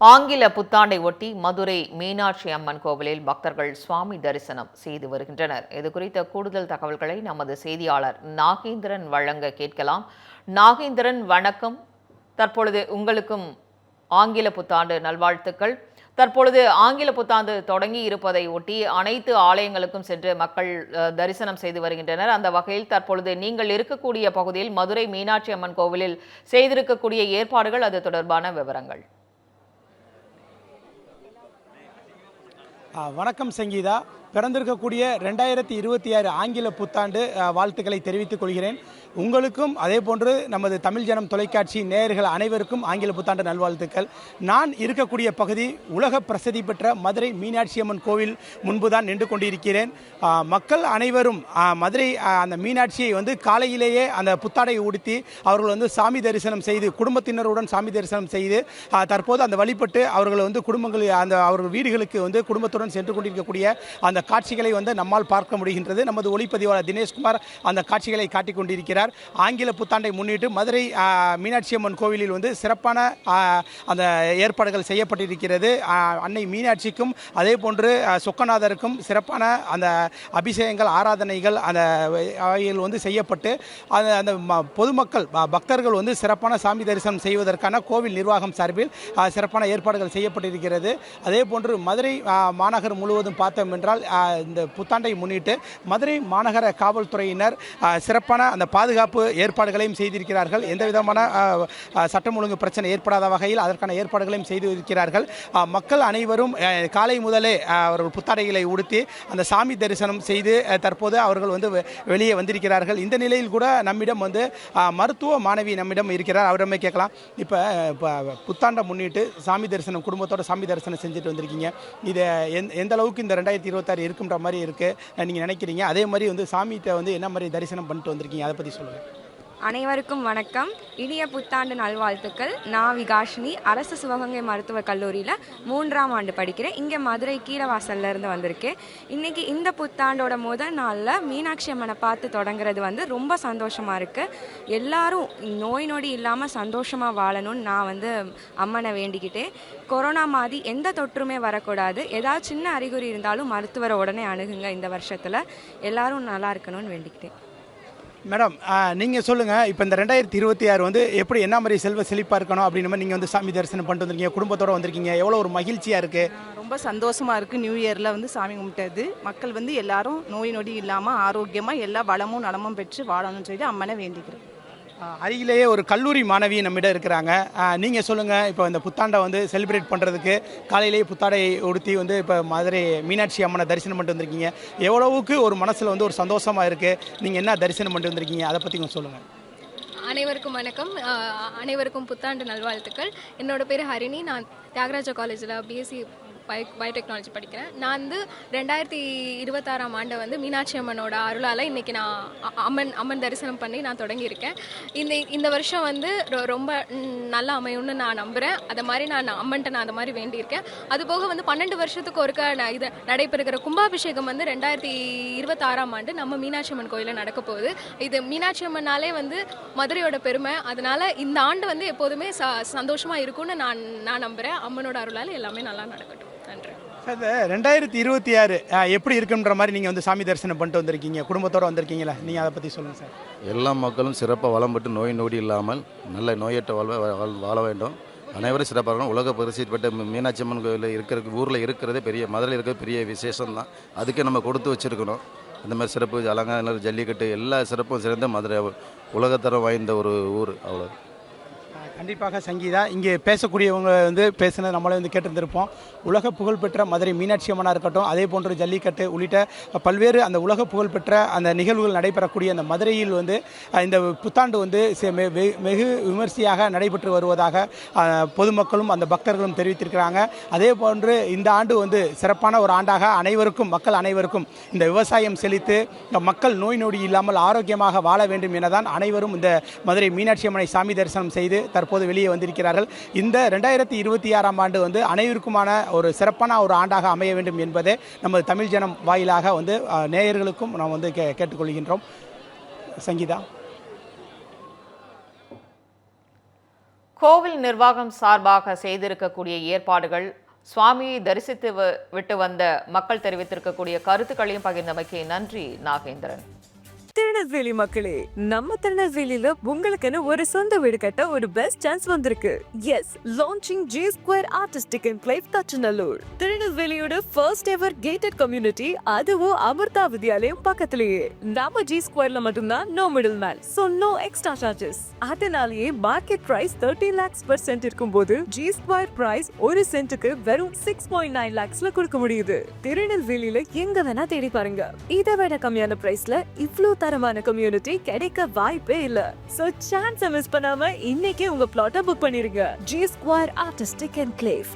ஆங்கில புத்தாண்டை ஒட்டி மதுரை மீனாட்சி அம்மன் கோவிலில் பக்தர்கள் சுவாமி தரிசனம் செய்து வருகின்றனர். இது குறித்த கூடுதல் தகவல்களை நமது செய்தியாளர் நாகேந்திரன் வழங்க கேட்கலாம். நாகேந்திரன், வணக்கம். தற்பொழுது உங்களுக்கும் ஆங்கில புத்தாண்டு நல்வாழ்த்துக்கள். தற்பொழுது ஆங்கில புத்தாண்டு தொடங்கி இருப்பதை ஒட்டி அனைத்து ஆலயங்களுக்கும் சென்று மக்கள் தரிசனம் செய்து வருகின்றனர். அந்த வகையில் தற்பொழுது நீங்கள் இருக்கக்கூடிய பகுதியில் மதுரை மீனாட்சி அம்மன் கோவிலில் செய்திருக்கக்கூடிய ஏற்பாடுகள், அது தொடர்பான விவரங்கள். வணக்கம் சங்கீதா. பிறந்திருக்கக்கூடிய 2026 ஆங்கில புத்தாண்டு வாழ்த்துக்களை தெரிவித்துக் கொள்கிறேன். உங்களுக்கும் அதே போன்று நமது தமிழ் ஜனம் தொலைக்காட்சி நேயர்கள் அனைவருக்கும் ஆங்கில புத்தாண்டு நல்வாழ்த்துக்கள். நான் இருக்கக்கூடிய பகுதி உலக பிரசித்தி பெற்ற மதுரை மீனாட்சி அம்மன் கோவில் முன்புதான் நின்று கொண்டிருக்கிறேன். மக்கள் அனைவரும் மதுரை அந்த மீனாட்சியை காலையிலேயே அந்த புத்தாடையை உடுத்தி அவர்கள் சாமி தரிசனம் செய்து குடும்பத்தினருடன் சாமி தரிசனம் செய்து தற்போது அந்த வழிபட்டு அவர்கள் குடும்பங்கள் அவர்கள் வீடுகளுக்கு குடும்பத்துடன் சென்று கொண்டிருக்கக்கூடிய அந்த காட்சிகளை நம்மால் பார்க்க முடிகின்றது. நமது ஒளிப்பதிவாளர் தினேஷ்குமார் அந்த காட்சிகளை காட்டிக் கொண்டிருக்கிறார். ஆங்கில புத்தாண்டை முன்னிட்டு மதுரை மீனாட்சி அம்மன் கோவிலில் சிறப்பான அந்த ஏற்பாடுகள் செய்யப்பட்டிருக்கிறது. அன்னை மீனாட்சிக்கும் அதே போன்று சொக்கநாதருக்கும் சிறப்பான அந்த அபிஷேகங்கள், ஆராதனைகள் அந்த வகையில் செய்யப்பட்டு அந்த பொதுமக்கள் பக்தர்கள் சிறப்பான சாமி தரிசனம் செய்வதற்கான கோவில் நிர்வாகம் சார்பில் சிறப்பான ஏற்பாடுகள் செய்யப்பட்டிருக்கிறது. அதே போன்று மதுரை மாநகர் முழுவதும் பார்த்தோம் என்றால் இந்த புத்தாண்டை முன்னிட்டு மதுரை மாநகர காவல்துறையினர் சிறப்பான அந்த பாதுகாப்பு ஏற்பாடுகளையும் செய்திருக்கிறார்கள். எந்த விதமான சட்டம் ஒழுங்கு பிரச்சனை ஏற்படாத வகையில் அதற்கான ஏற்பாடுகளையும் செய்திருக்கிறார்கள். மக்கள் அனைவரும் காலை முதலே அவர்கள் புத்தாடைகளை உடுத்தி அந்த சாமி தரிசனம் செய்து தற்போது அவர்கள் வெளியே வந்திருக்கிறார்கள். இந்த நிலையில் கூட நம்மிடம் மருத்துவ மாணவி நம்மிடம் இருக்கிறார். அவரிடமே கேட்கலாம். இப்போ புத்தாண்டை முன்னிட்டு சாமி தரிசனம் குடும்பத்தோட சாமி தரிசனம் செஞ்சுட்டு வந்திருக்கீங்க. இதை எந்த அளவுக்கு இந்த 2026 இருக்குன்ற மாதிரி இருக்குது நீங்கள் நினைக்கிறீங்க? அதே மாதிரி சாமிகிட்ட என்ன மாதிரி தரிசனம் பண்ணிட்டு வந்திருக்கீங்க, அதை பற்றி சொல்லுங்கள். அனைவருக்கும் வணக்கம். இனிய புத்தாண்டு நல்வாழ்த்துக்கள். நான் விகாஷினி, அரசு சிவகங்கை மருத்துவக் கல்லூரியில் 3ஆம் ஆண்டு படிக்கிறேன். இங்கே மதுரை கீழவாசல்ல இருந்து வந்திருக்கேன். இன்றைக்கி இந்த புத்தாண்டோட முதல் நாளில் மீனாட்சி அம்மனை பார்த்து தொடங்குறது ரொம்ப சந்தோஷமாக இருக்குது. எல்லாரும் நோய் நொடி இல்லாமல் சந்தோஷமாக வாழணும்னு நான் அம்மனை வேண்டிக்கிட்டேன். கொரோனா மாதிரி எந்த தொற்றுமே வரக்கூடாது. ஏதாவது சின்ன அறிகுறி இருந்தாலும் மருத்துவரை உடனே அணுகுங்க. இந்த வருஷத்தில் எல்லாரும் நல்லா இருக்கணும்னு வேண்டிக்கிட்டேன். மேடம், நீங்கள் சொல்லுங்கள். இப்போ இந்த 2026 எப்படி என்ன மாதிரி செல்வ செழிப்பாக இருக்கணும் அப்படின்னு மாதிரி நீங்கள் சாமி தரிசனம் பண்ணிட்டு வந்திருக்கீங்க, குடும்பத்தோடு வந்திருக்கீங்க. எவ்வளோ ஒரு மகிழ்ச்சியாக இருக்குது? ரொம்ப சந்தோஷமாக இருக்குது. நியூ இயரில் சாமி கும்பிட்டது. மக்கள் எல்லாரும் நோய் நொடி இல்லாமல் ஆரோக்கியமாக எல்லா வளமும் நலமும் பெற்று வாழணும்னு சொல்லி அம்மனை வேண்டிக்கிறேன். அருகிலேயே ஒரு கல்லூரி மாணவி நம்மிடம் இருக்கிறாங்க. நீங்கள் சொல்லுங்கள். இப்போ இந்த புத்தாண்டை செலிப்ரேட் பண்ணுறதுக்கு காலையிலேயே புத்தாடையை உடுத்தி இப்போ மதுரை மீனாட்சி அம்மனை தரிசனம் பண்ணிட்டு வந்திருக்கீங்க. எவ்வளவுக்கு ஒரு மனசில் ஒரு சந்தோஷமாக இருக்குது? நீங்கள் என்ன தரிசனம் பண்ணிட்டு வந்திருக்கீங்க, அதை பற்றி கொஞ்சம் சொல்லுங்கள். அனைவருக்கும் வணக்கம். அனைவருக்கும் புத்தாண்டு நல்வாழ்த்துக்கள். என்னோட பேர் ஹரிணி. நான் தியாகராஜா காலேஜில் பிஎஸ்சி பயோடெக்னாலஜி படிக்கிறேன். நான் 2026ஆம் ஆண்டை மீனாட்சி அம்மனோட அருளால் இன்றைக்கி நான் அம்மன் தரிசனம் பண்ணி நான் தொடங்கியிருக்கேன். இந்த வருஷம் ரொம்ப நல்லா அமையும்னு நான் நம்புகிறேன். அதை மாதிரி நான் அம்மன்ட்ட நான் அதை மாதிரி வேண்டியிருக்கேன். அதுபோக 12 வருஷத்துக்கு ஒருக்க இது நடைபெறுகிற கும்பாபிஷேகம் 2026ஆம் ஆண்டு நம்ம மீனாட்சி அம்மன் கோயிலில் நடக்க போகுது. இது மீனாட்சி அம்மனாலே மதுரையோட பெருமை. அதனால் இந்த ஆண்டு எப்போதுமே சந்தோஷமாக இருக்கும்னு நான் நம்புகிறேன். அம்மனோட அருளால் எல்லாமே நல்லா நடக்கட்டும். நன்றி. சார், 2026 எப்படி இருக்குன்ற மாதிரி நீங்கள் சாமி தரிசனம் பண்ணிட்டு வந்திருக்கீங்க, குடும்பத்தோடு வந்திருக்கீங்களா? நீங்கள் அதை பற்றி சொல்லுங்கள் சார். எல்லா மக்களும் சிறப்பாக வளம்பட்டு நோய் நொடி இல்லாமல் நல்ல நோயற்ற வாழ வேண்டும். அனைவரும் சிறப்பாக இருக்கணும். உலக பிரசித்தி பெற்ற மீனாட்சி அம்மன் கோயில் ஊரில் இருக்கிறதே மதுரையில் இருக்கிறது பெரிய விசேஷம் தான். அதுக்கே நம்ம கொடுத்து வச்சுருக்கணும். இந்த மாதிரி சிறப்பு அலங்காரம், ஜல்லிக்கட்டு எல்லா சிறப்பும் சிறந்த மதுரை உலகத்தரம் வாய்ந்த ஒரு ஊர். அவ்வளோ. கண்டிப்பாக சங்கீதா, இங்கே பேசக்கூடியவங்க பேசினது நம்மளே கேட்டிருந்திருப்போம். உலக புகழ்பெற்ற மதுரை மீனாட்சி அம்மனாக இருக்கட்டும், அதே போன்று ஜல்லிக்கட்டு உள்ளிட்ட பல்வேறு அந்த உலக புகழ்பெற்ற அந்த நிகழ்வுகள் நடைபெறக்கூடிய அந்த மதுரையில் இந்த புத்தாண்டு வெகு விமர்சையாக நடைபெற்று வருவதாக பொதுமக்களும் அந்த பக்தர்களும் தெரிவித்திருக்கிறாங்க. அதே போன்று இந்த ஆண்டு சிறப்பான ஒரு ஆண்டாக மக்கள் அனைவருக்கும் இந்த விவசாயம் செழித்து மக்கள் நோய் நொடி இல்லாமல் ஆரோக்கியமாக வாழ வேண்டும் எனதான் அனைவரும் இந்த மதுரை மீனாட்சி அம்மனை சாமி தரிசனம் செய்து தற்போது வெளியே வந்திருக்கிறார்கள். இந்த 2026ஆம் ஆண்டு அனைவருக்குமான ஒரு சிறப்பான ஒரு ஆண்டாக அமைய வேண்டும் என்பதே நமது தமிழ் ஜனம் வாயிலாக நேயர்களுக்கும் நாம் கேட்டுக்கொள்கின்றோம். சங்கீதா. கோவில் நிர்வாகம் சார்பாக செய்திருக்கக்கூடிய ஏற்பாடுகள், சுவாமியை தரிசித்து விட்டு வந்த மக்கள் தெரிவித்திருக்கக்கூடிய கருத்துக்களையும் பகிர்ந்தமைக்கு நன்றி நாகேந்திரன். திருநெல்வேலி மக்களே, நம்ம திருநெல்வேலியில உங்களுக்குன்னு ஒரு சொந்த வீடு கட்ட ஒரு பெஸ்ட் சான்ஸ் வந்திருக்கு. Yes, launching G Square Artistic Enclave Thachanallur. திருநெல்வேலியோட ஃபர்ஸ்ட் எவர் கேட்டட் கம்யூனிட்டி, அதுவும் அமிர்தா வித்யாலயம் பக்கத்திலேயே. நம்ம G Squareல மட்டும்தான் no middle man, so no extra charges. அதனாலேயே market price 13 lakhs per cent இருக்கும்போது G Square பிரைஸ் ஒரு சென்ட்டுக்கு வெறும் 6.9 lakhsல கொடுக்க முடியுது. திருநெல்வேலியில எங்க வேணா தேடி பாருங்க, இதை விட கம்மியான பிரைஸ்ல இவ்ளோ தரமான கம்யூனிட்டி கிடைக்க வாய்ப்பே இல்ல. சோ சான்ஸ் மிஸ் பண்ணாம இன்னைக்கே உங்க பிளாட்டை புக் பண்ணிருங்க. G Square Artistic Enclave.